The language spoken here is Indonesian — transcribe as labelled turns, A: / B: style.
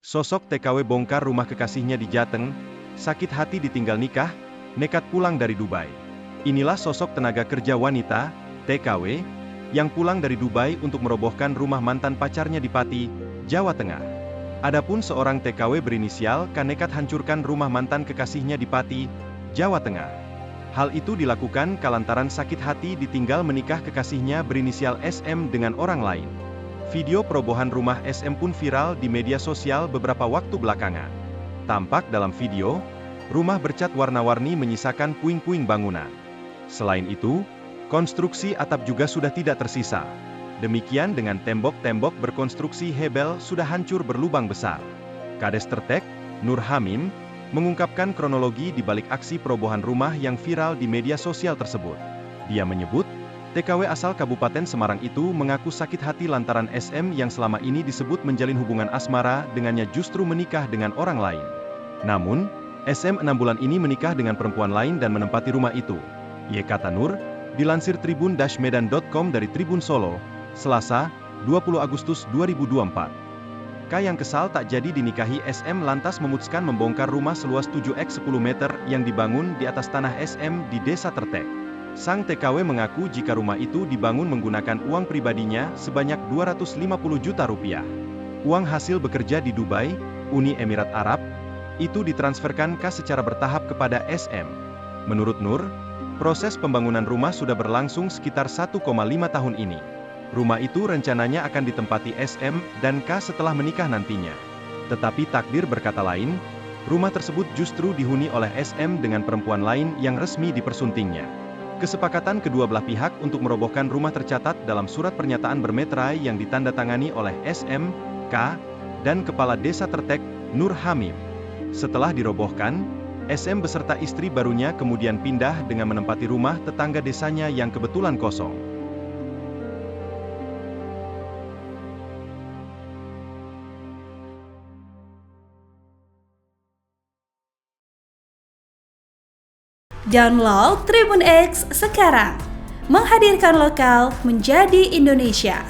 A: Sosok TKW bongkar rumah kekasihnya di Jateng, sakit hati ditinggal nikah, nekat pulang dari Dubai. Inilah sosok tenaga kerja wanita, TKW, yang pulang dari Dubai untuk merobohkan rumah mantan pacarnya di Pati, Jawa Tengah. Adapun seorang TKW berinisial K nekat hancurkan rumah mantan kekasihnya di Pati, Jawa Tengah. Hal itu dilakukan lantaran sakit hati ditinggal menikah kekasihnya berinisial SM dengan orang lain. Video perobohan rumah SM pun viral di media sosial beberapa waktu belakangan. Tampak dalam video, rumah bercat warna-warni menyisakan puing-puing bangunan. Selain itu, konstruksi atap juga sudah tidak tersisa. Demikian dengan tembok-tembok berkonstruksi hebel sudah hancur berlubang besar. Kades Tertek, Nur Hamim, mengungkapkan kronologi di balik aksi perobohan rumah yang viral di media sosial tersebut. Dia menyebut, TKW asal Kabupaten Semarang itu mengaku sakit hati lantaran SM yang selama ini disebut menjalin hubungan asmara dengannya justru menikah dengan orang lain. Namun, SM 6 bulan ini menikah dengan perempuan lain dan menempati rumah itu. Kata Nur, dilansir tribun-medan.com dari Tribun Solo, Selasa, 20 Agustus 2024. K yang kesal tak jadi dinikahi SM lantas memutuskan membongkar rumah seluas 7x10 meter yang dibangun di atas tanah SM di Desa Tertek. Sang TKW mengaku jika rumah itu dibangun menggunakan uang pribadinya sebanyak 250 juta rupiah. Uang hasil bekerja di Dubai, Uni Emirat Arab, itu ditransferkan K secara bertahap kepada SM. Menurut Nur, proses pembangunan rumah sudah berlangsung sekitar 1,5 tahun ini. Rumah itu rencananya akan ditempati SM dan K setelah menikah nantinya. Tetapi takdir berkata lain, rumah tersebut justru dihuni oleh SM dengan perempuan lain yang resmi dipersuntingnya. Kesepakatan kedua belah pihak untuk merobohkan rumah tercatat dalam surat pernyataan bermeterai yang ditandatangani oleh SM, K, dan Kepala Desa Tertek, Nur Hamim. Setelah dirobohkan, SM beserta istri barunya kemudian pindah dengan menempati rumah tetangga desanya yang kebetulan kosong.
B: Download Tribun X sekarang, menghadirkan lokal menjadi Indonesia.